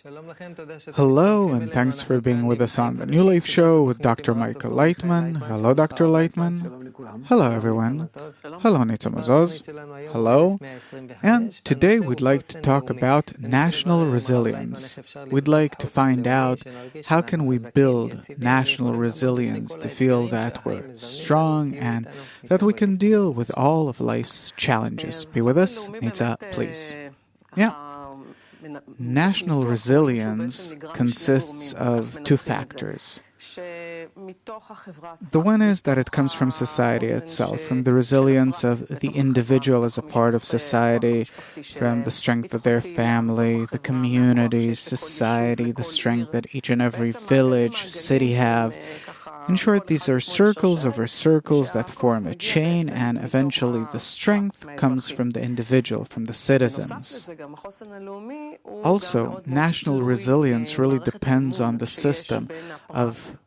Hello, and thanks for being with us on the New Life Show with Dr. Michael Laitman. Hello, Dr. Laitman. Hello, everyone. Hello, Nitzam Azaz. Hello. And today we'd like to talk about national resilience. We'd like to find out how can we build national resilience to feel that we're strong and that we can deal with all of life's challenges. Be with us, Nitza, please. Yeah. National resilience consists of two factors. The one is that it comes from society itself, from the resilience of the individual as a part of society, from the strength of their family, the community, society, the that each and every village, city have. In short, these are circles over circles that form a chain, and eventually the strength comes from the individual, from the citizens. Also, national resilience really depends on the system of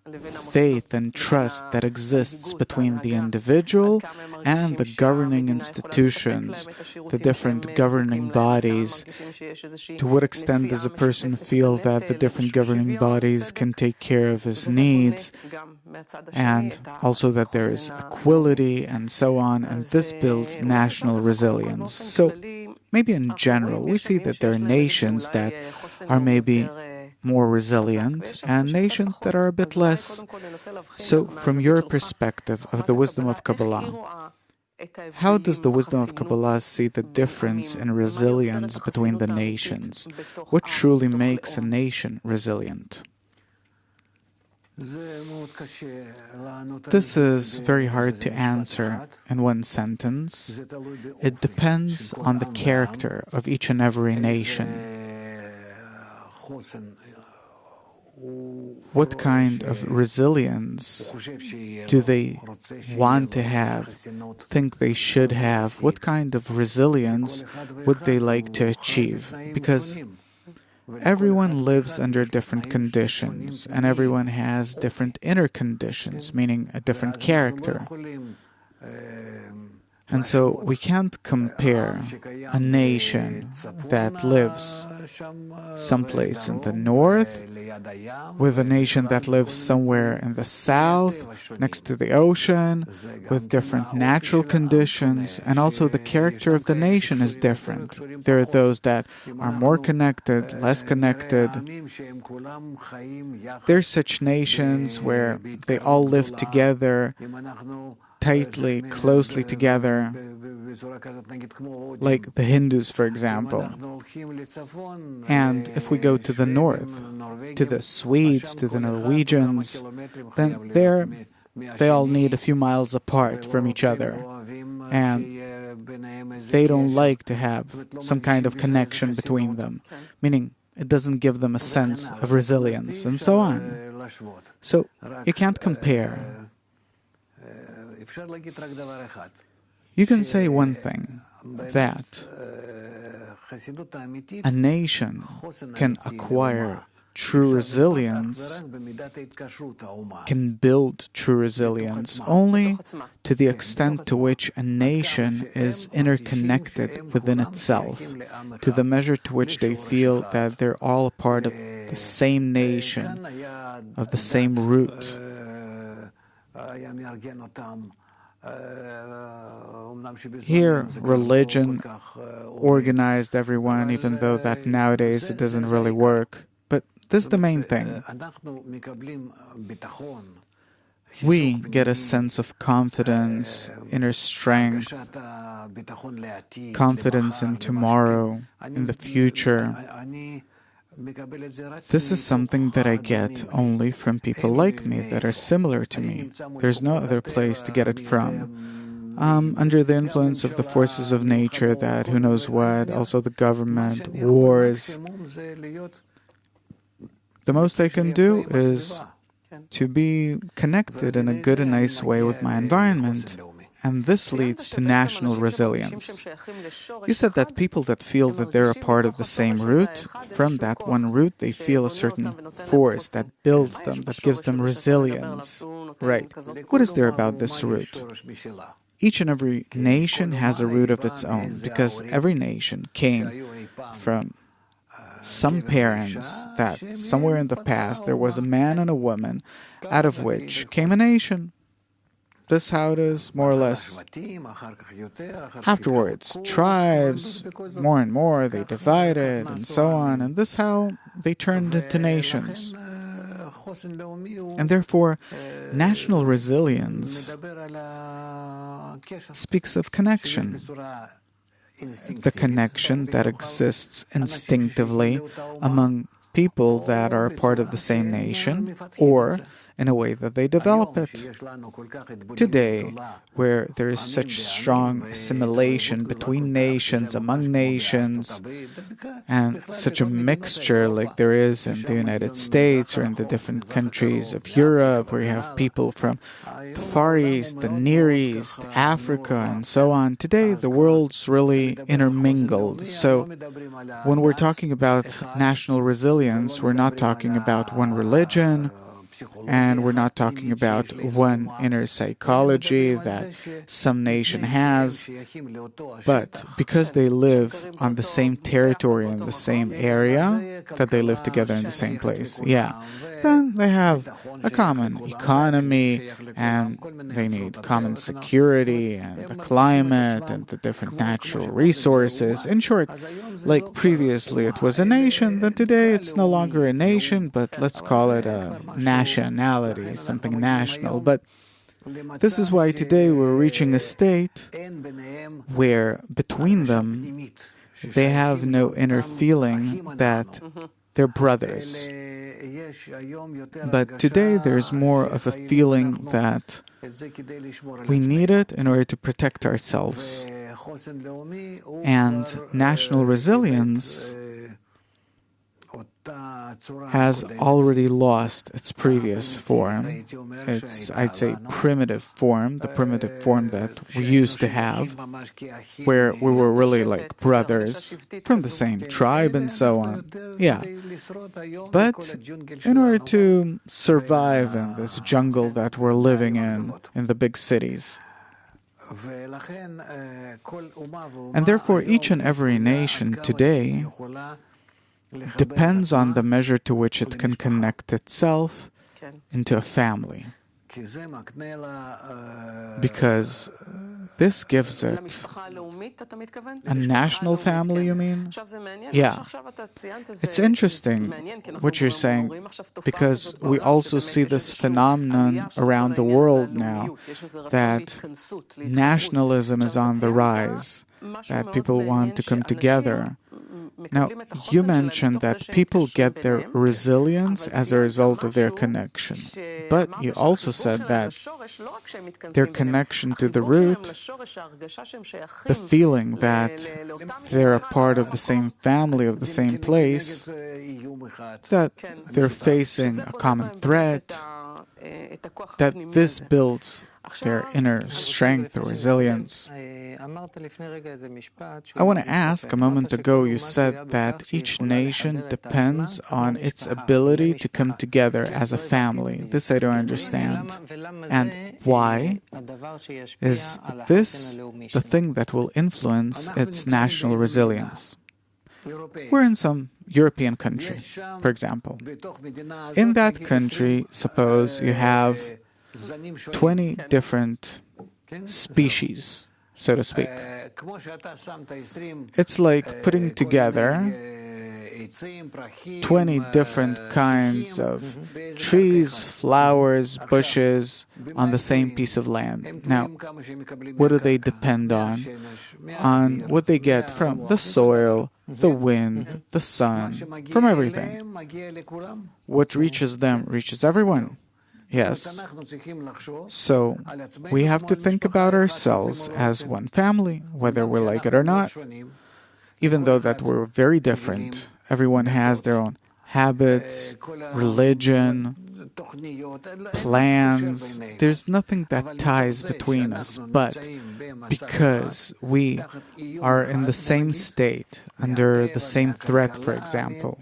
faith and trust that exists between the individual and the governing institutions, the different governing bodies. To what extent does a person feel that the different governing bodies can take care of his needs, and also that there is equality and so on, and this builds national resilience. So maybe in general, we see that there are nations that are maybe more resilient and nations that are a bit less. So from your perspective of the wisdom of Kabbalah, how does the wisdom of Kabbalah see the difference in resilience between the nations? What truly makes a nation resilient? This is very hard to answer in one sentence. It depends on the character of each and every nation. What kind of resilience do they want to have, think they should have? What kind of resilience would they like to achieve? Because everyone lives under different conditions, and everyone has different inner conditions, meaning a different character. And so we can't compare a nation that lives someplace in the north with a nation that lives somewhere in the south, next to the ocean, with different natural conditions, and also the character of the nation is different. There are those that are more connected, less connected. There are such nations where they all live together, tightly, closely together, like the Hindus, for example. And if we go to the north, to the Swedes, to the Norwegians, then they all need a few miles apart from each other. And they don't like to have some kind of connection between them, meaning it doesn't give them a sense of resilience, and so on. So you can't compare. You can say one thing, that a nation can acquire true resilience, can build true resilience only to the extent to which a nation is interconnected within itself, to the measure to which they feel that they're all a part of the same nation, of the same root. Here, religion organized everyone, even though that nowadays it doesn't really work. But this is the main thing. We get a sense of confidence, inner strength, confidence in tomorrow, in the future. This is something that I get only from people like me that are similar to me. There's no other place to get it from. Under the influence of the forces of nature, that who knows what, also the government, wars. The most I can do is to be connected in a good and nice way with my environment. And this leads to national resilience. You said that people that feel that they're a part of the same root, from that one root they feel a certain force that builds them, that gives them resilience. Right. What is there about this root? Each and every nation has a root of its own, because every nation came from some parents that somewhere in the past there was a man and a woman, out of which came a nation. This is how it is, more or less. Afterwards, tribes, more and more, they divided, and so on, and this is how they turned into nations. And therefore, national resilience speaks of connection. The connection that exists instinctively among people that are part of the same nation, or in a way that they develop it. Today, where there is such strong assimilation between nations, among nations, and such a mixture like there is in the United States or in the different countries of Europe, where you have people from the Far East, the Near East, Africa, and so on. Today, the world's really intermingled. So when we're talking about national resilience, we're not talking about one religion, and we're not talking about one inner psychology that some nation has, but because they live on the same territory in the same area, that they live together in the same place. Yeah. Then they have a common economy, and they need common security, and the climate, and the different natural resources. In short, like previously it was a nation, then today it's no longer a nation, but let's call it a nationality, something national. But this is why today we're reaching a state where between them they have no inner feeling that they're brothers. But today there's more of a feeling that we need it in order to protect ourselves. And national resilience has already lost its previous form. It's, I'd say, primitive form, the primitive form that we used to have, where we were really like brothers from the same tribe and so on. Yeah. But in order to survive in this jungle that we're living in the big cities, and therefore each and every nation today depends on the measure to which it can connect itself into a family. Because this gives it a national family, you mean? Yeah. It's interesting what you're saying, because we also see this phenomenon around the world now, that nationalism is on the rise, that people want to come together. Now, you mentioned that people get their resilience as a result of their connection. But you also said that their connection to the root, the feeling that they're a part of the same family, of the same place, that they're facing a common threat, that this builds their inner strength or resilience. I want to ask, a moment ago you said that each nation depends on its ability to come together as a family. This I don't understand. And why is this the thing that will influence its national resilience? We're in some European country, for example. In that country, suppose you have 20 different species, so to speak. It's like putting together 20 different kinds of trees, flowers, bushes on the same piece of land. Now, what do they depend on? On what they get from the soil, the wind, the sun, from everything. What reaches them reaches everyone. Yes. So we have to think about ourselves as one family, whether we like it or not. Even though that we're very different, everyone has their own habits, religion, plans. There's nothing that ties between us, but because we are in the same state, under the same threat, for example,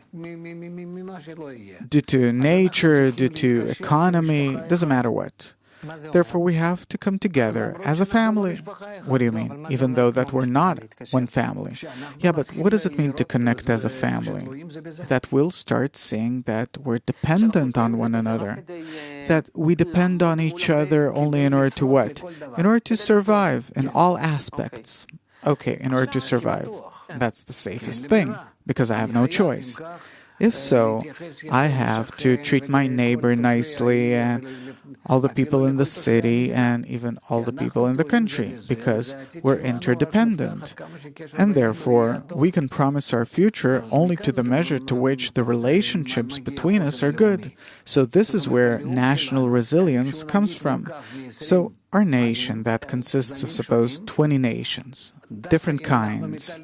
due to nature, due to economy, doesn't matter what. Therefore, we have to come together as a family. What do you mean? Even though that we're not one family. Yeah, but what does it mean to connect as a family? That we'll start seeing that we're dependent on one another. That we depend on each other only in order to what? In order to survive in all aspects. Okay, in order to survive. That's the safest thing, because I have no choice. If so, I have to treat my neighbor nicely and all the people in the city and even all the people in the country, because we're interdependent. And therefore, we can promise our future only to the measure to which the relationships between us are good. So this is where national resilience comes from. So our nation that consists of, suppose, 20 nations, different kinds,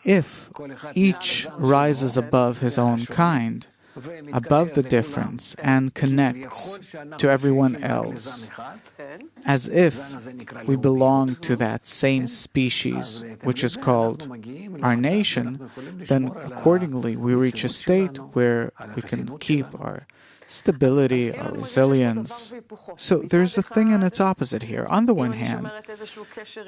if each rises above his own kind, above the difference, and connects to everyone else, as if we belong to that same species, which is called our nation, then accordingly we reach a state where we can keep our stability, our resilience. So there's a thing and its opposite here. On the one hand,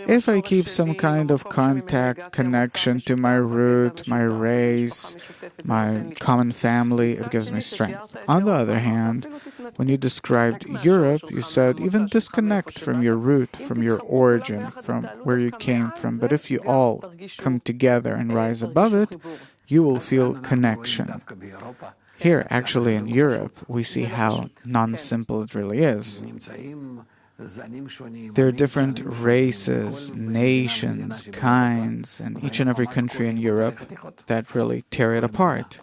if I keep some kind of contact, connection to my root, my race, my common family, it gives me strength. On the other hand, when you described Europe, you said even disconnect from your root, from your origin, from where you came from. But if you all come together and rise above it, you will feel connection. Here, actually, in Europe, we see how non-simple it really is. There are different races, nations, kinds, and each and every country in Europe that really tear it apart,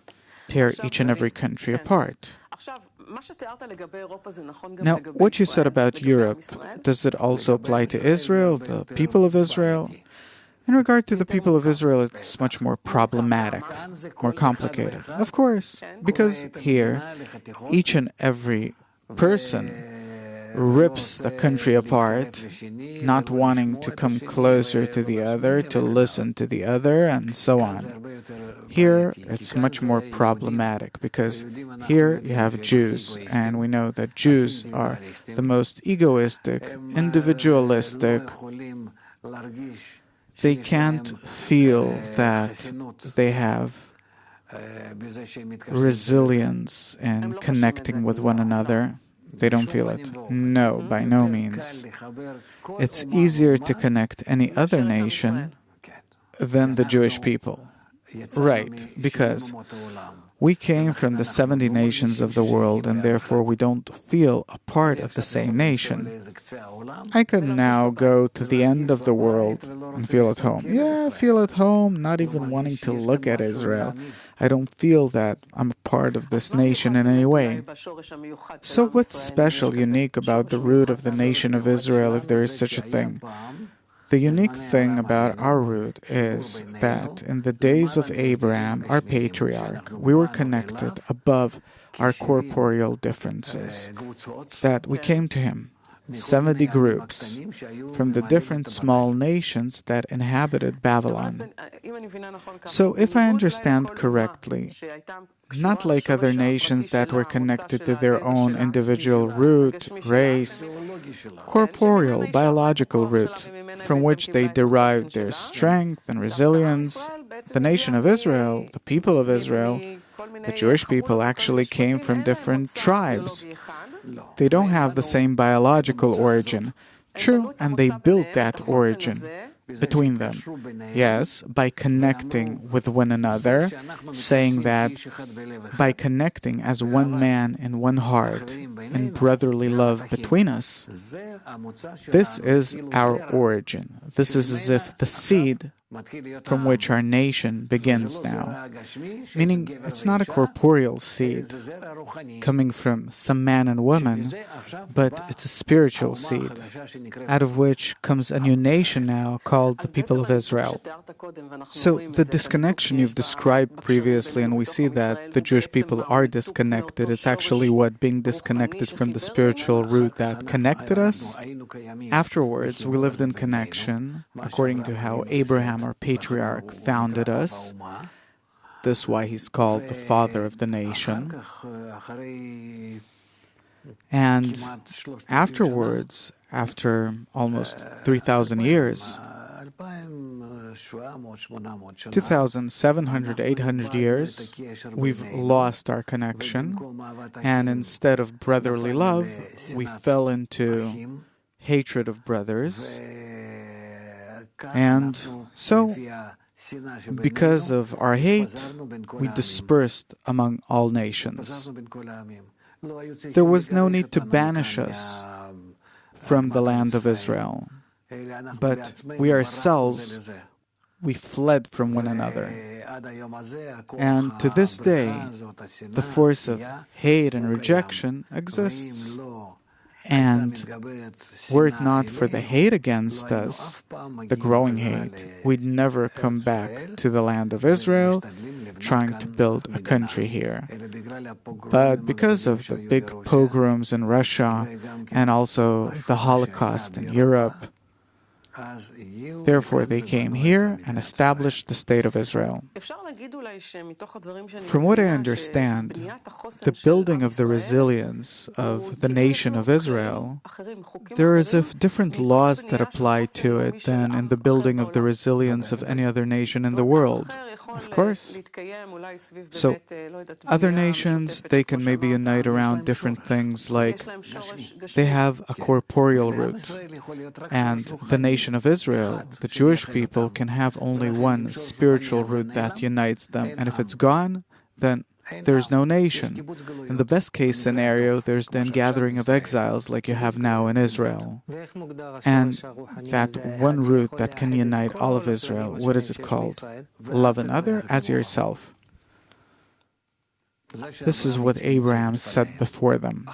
tear each and every country apart. Now, what you said about Europe, does it also apply to Israel, the people of Israel? In regard to the people of Israel, it's much more problematic, more complicated. Of course, because here, each and every person rips the country apart, not wanting to come closer to the other, to listen to the other, and so on. Here, it's much more problematic, because here you have Jews, and we know that Jews are the most egoistic, individualistic. They can't feel that they have resilience in connecting with one another. They don't feel it. No, by no means. It's easier to connect any other nation than the Jewish people. Right, because we came from the 70 nations of the world, and therefore we don't feel a part of the same nation. I can now go to the end of the world and feel at home. Yeah, feel at home, not even wanting to look at Israel. I don't feel that I'm a part of this nation in any way. So what's special, unique about the root of the nation of Israel, if there is such a thing? The unique thing about our root is that in the days of Abraham, our patriarch, we were connected above our corporeal differences, that we came to him, 70 groups, from the different small nations that inhabited Babylon. So if I understand correctly, not like other nations that were connected to their own individual root, race, corporeal, biological root, from which they derived their strength and resilience. The nation of Israel, the people of Israel, the Jewish people actually came from different tribes. They don't have the same biological origin. True, and they built that origin between them. Yes, by connecting with one another, saying that by connecting as one man in one heart, in brotherly love between us, this is our origin. This is as if the seed from which our nation begins now. Meaning, it's not a corporeal seed coming from some man and woman, but it's a spiritual seed, out of which comes a new nation now called the people of Israel. So the disconnection you've described previously, and we see that the Jewish people are disconnected, it's actually what being disconnected from the spiritual root that connected us. Afterwards, we lived in connection, according to how Abraham, our patriarch, founded us. This is why he's called the father of the nation. And afterwards, after almost 3,000 years, 2,700, 800 years, we've lost our connection, and instead of brotherly love, we fell into hatred of brothers. And so, because of our hate, we dispersed among all nations. There was no need to banish us from the land of Israel, but we ourselves, we fled from one another. And to this day, the force of hate and rejection exists. And were it not for the hate against us, the growing hate, we'd never come back to the land of Israel, trying to build a country here. But because of the big pogroms in Russia and also the Holocaust in Europe, therefore they came here and established the state of Israel. From what I understand, the building of the resilience of the nation of Israel, there is different laws that apply to it than in the building of the resilience of any other nation in the world. Of course. So, other nations, they can maybe unite around different things, like they have a corporeal root. And the nation of Israel, the Jewish people, can have only one spiritual root that unites them. And if it's gone, then there's no nation. In the best case scenario, there's then gathering of exiles like you have now in Israel. And that one root that can unite all of Israel, what is it called? Love another as yourself. This is what Abraham said before them.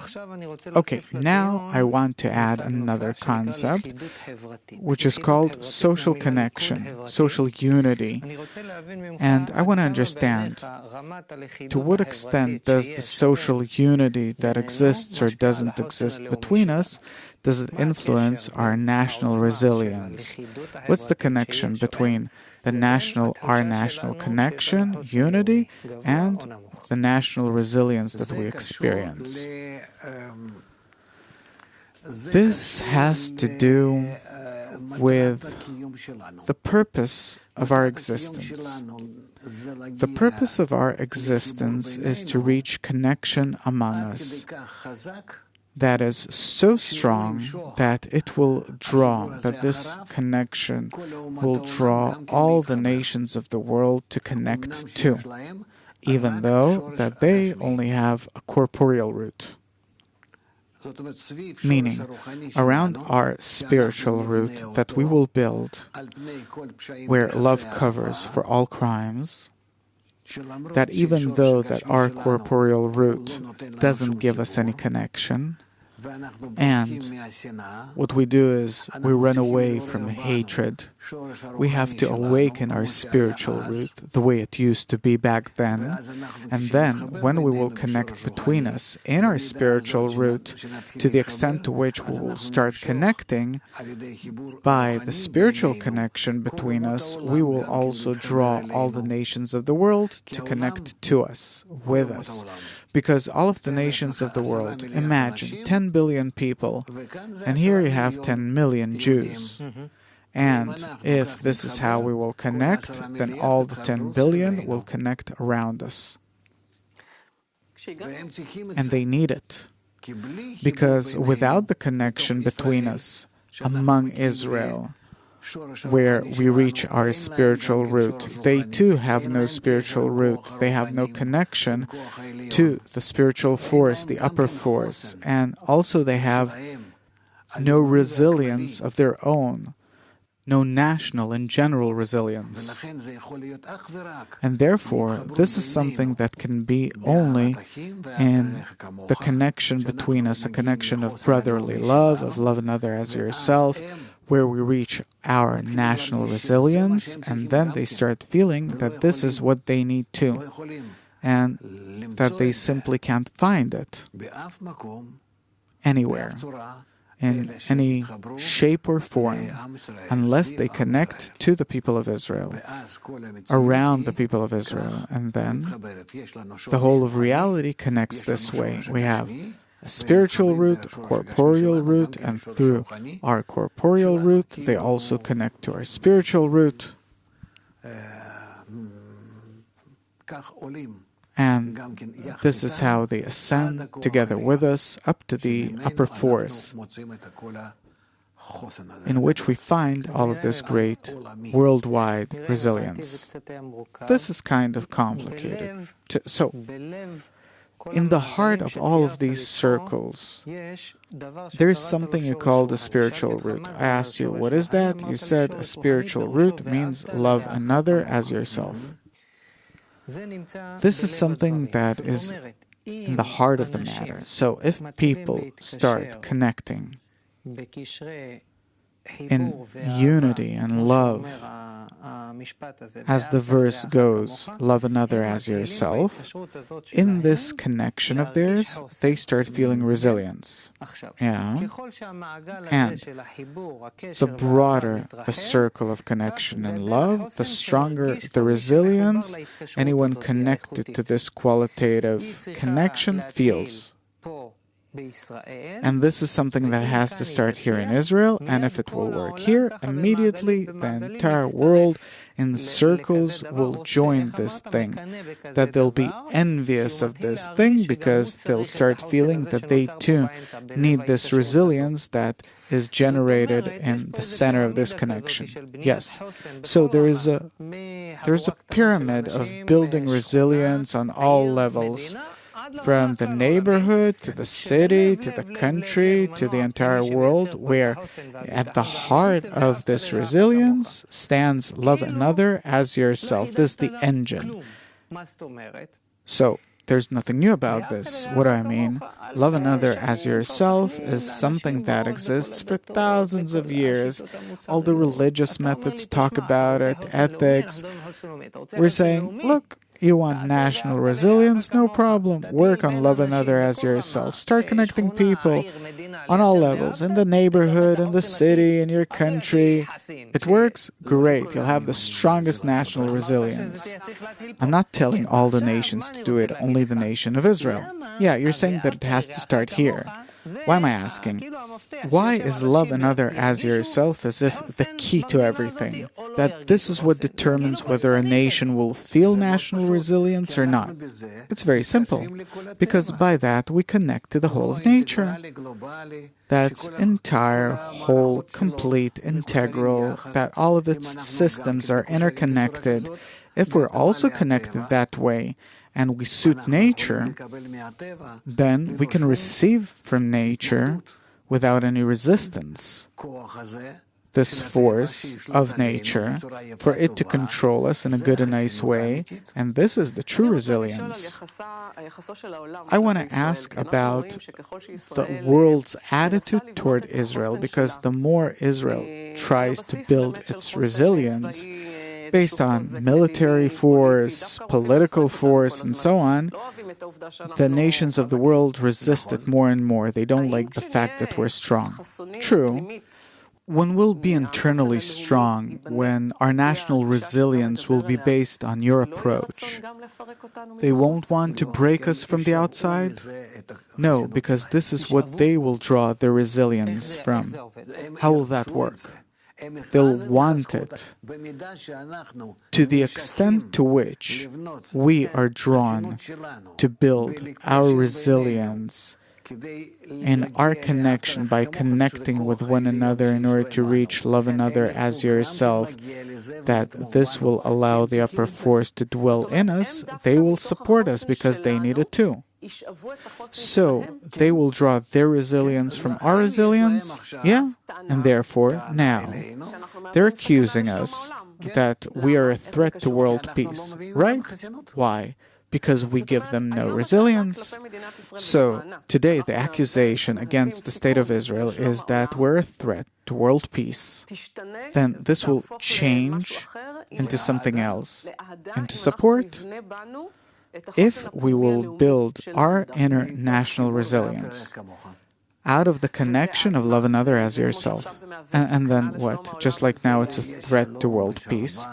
Okay, now I want to add another concept, which is called social connection, social unity. And I want to understand, to what extent does the social unity that exists or doesn't exist between us, does it influence our national resilience? What's the connection between our national connection, unity, and the national resilience that we experience? This has to do with the purpose of our existence. The purpose of our existence is to reach connection among us that is so strong that it will draw, that this connection will draw all the nations of the world to connect to, even though that they only have a corporeal root. Meaning, around our spiritual root that we will build, where love covers for all crimes, that even though that our corporeal root doesn't give us any connection, and what we do is we run away from hatred. We have to awaken our spiritual root the way it used to be back then. And then when we will connect between us in our spiritual root, to the extent to which we will start connecting, by the spiritual connection between us, we will also draw all the nations of the world to connect to us, with us. Because all of the nations of the world, imagine 10 billion people, and here you have 10 million Jews. And if this is how we will connect, then all the 10 billion will connect around us. And they need it. Because without the connection between us, among Israel, where we reach our spiritual root, they too have no spiritual root. They have no connection to the spiritual force, the upper force, and also they have no resilience of their own, no national and general resilience. And therefore, this is something that can be only in the connection between us, a connection of brotherly love, of love another as yourself, where we reach our national resilience, and then they start feeling that this is what they need too, and that they simply can't find it anywhere, in any shape or form, unless they connect to the people of Israel, around the people of Israel. And then the whole of reality connects this way. We have a spiritual root, a corporeal root, and through our corporeal root, they also connect to our spiritual root. And this is how they ascend together with us up to the upper force, in which we find all of this great worldwide resilience. This is kind of complicated. So, in the heart of all of these circles, there is something you call the spiritual root. I asked you, what is that? You said a spiritual root means love another as yourself. This is something that is in the heart of the matter. So if people start connecting in unity and love, as the verse goes, love another as yourself, in this connection of theirs, they start feeling resilience. Yeah. And the broader the circle of connection and love, the stronger the resilience anyone connected to this qualitative connection feels. And this is something that has to start here in Israel, and if it will work here, immediately the entire world in circles will join this thing, that they'll be envious of this thing because they'll start feeling that they too need this resilience that is generated in the center of this connection. Yes. So there's a pyramid of building resilience on all levels, from the neighborhood to the city to the country to the entire world, where at the heart of this resilience stands love another as yourself. This is the engine. So there's nothing new about this. What do I mean? Love another as yourself is something that exists for thousands of years. All the religious methods talk about it, ethics. We're saying, look, you want national resilience? No problem. Work on love another as yourself. Start connecting people on all levels, in the neighborhood, in the city, in your country. It works? Great. You'll have the strongest national resilience. I'm not telling all the nations to do it, only the nation of Israel. Yeah, you're saying that it has to start here. Why am I asking? Why is love another as yourself as if the key to everything? That this is what determines whether a nation will feel national resilience or not? It's very simple, because by that we connect to the whole of nature. That's entire, whole, complete, integral, that all of its systems are interconnected. If we're also connected that way, and we suit nature, then we can receive from nature without any resistance this force of nature, for it to control us in a good and nice way, and this is the true resilience. I want to ask about the world's attitude toward Israel, because the more Israel tries to build its resilience based on military force, political force, and so on, the nations of the world resist it more and more. They don't like the fact that we're strong. True. When we'll be internally strong, when our national resilience will be based on your approach, they won't want to break us from the outside? No, because this is what they will draw their resilience from. How will that work? They'll want it to the extent to which we are drawn to build our resilience in our connection by connecting with one another in order to reach love another as yourself, that this will allow the upper force to dwell in us. They will support us because they need it too. So they will draw their resilience from our resilience? Yeah. And therefore, now, they're accusing us that we are a threat to world peace. Right? Why? Because we give them no resilience. So, today the accusation against the state of Israel is that we're a threat to world peace. Then this will change into something else, into support, if we will build our inner national resilience out of the connection of love another as yourself. And then what? Just like now it's a threat to world peace,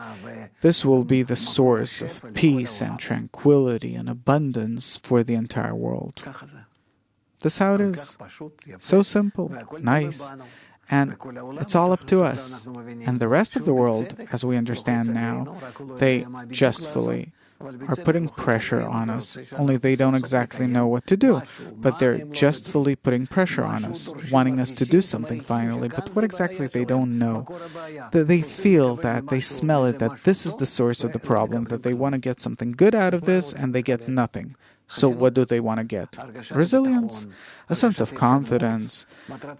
this will be the source of peace and tranquility and abundance for the entire world. This is how it is. So simple, nice, and it's all up to us. And the rest of the world, as we understand now, they justly are putting pressure on us, only they don't exactly know what to do. But they're justly putting pressure on us, wanting us to do something finally. But what exactly they don't know? That they feel that, they smell it, that this is the source of the problem, that they want to get something good out of this and they get nothing. So what do they want to get? Resilience, a sense of confidence,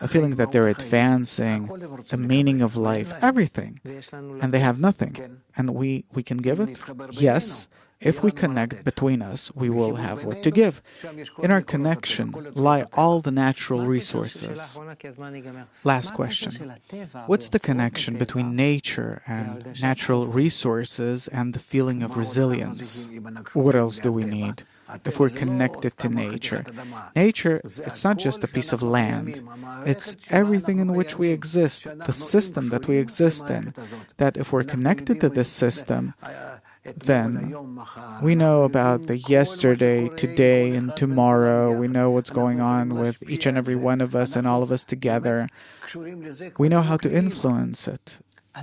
a feeling that they're advancing, the meaning of life, everything. And they have nothing. And we can give it? Yes. If we connect between us, we will have what to give. In our connection lie all the natural resources. Last question. What's the connection between nature and natural resources and the feeling of resilience? What else do we need? If we're connected to nature. Nature, it's not just a piece of land. It's everything in which we exist, the system that we exist in. That if we're connected to this system, then we know about the yesterday, today, and tomorrow. We know what's going on with each and every one of us and all of us together. We know how to influence it.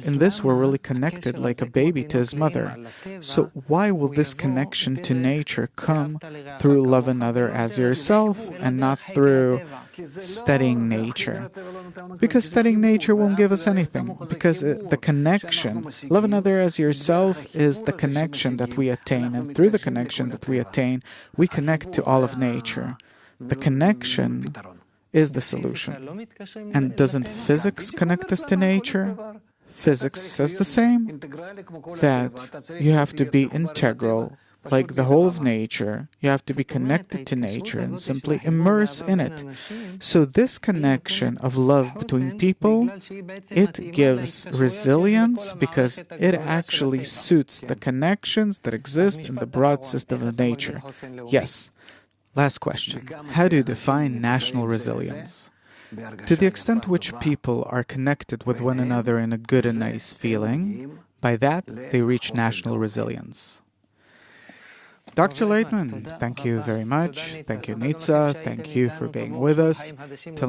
In this, we're really connected like a baby to his mother. So why will this connection to nature come through love another as yourself and not through studying nature? Because studying nature won't give us anything. Because the connection, love another as yourself, is the connection that we attain. And through the connection that we attain, we connect to all of nature. The connection is the solution. And doesn't physics connect us to nature? Physics says the same, that you have to be integral, like the whole of nature. You have to be connected to nature and simply immerse in it. So this connection of love between people, it gives resilience because it actually suits the connections that exist in the broad system of nature. Yes. Last question. How do you define national resilience? To the extent which people are connected with one another in a good and nice feeling, by that they reach national resilience. Dr. Laitman, thank you very much. Thank you, Nitza. Thank you for being with us. Till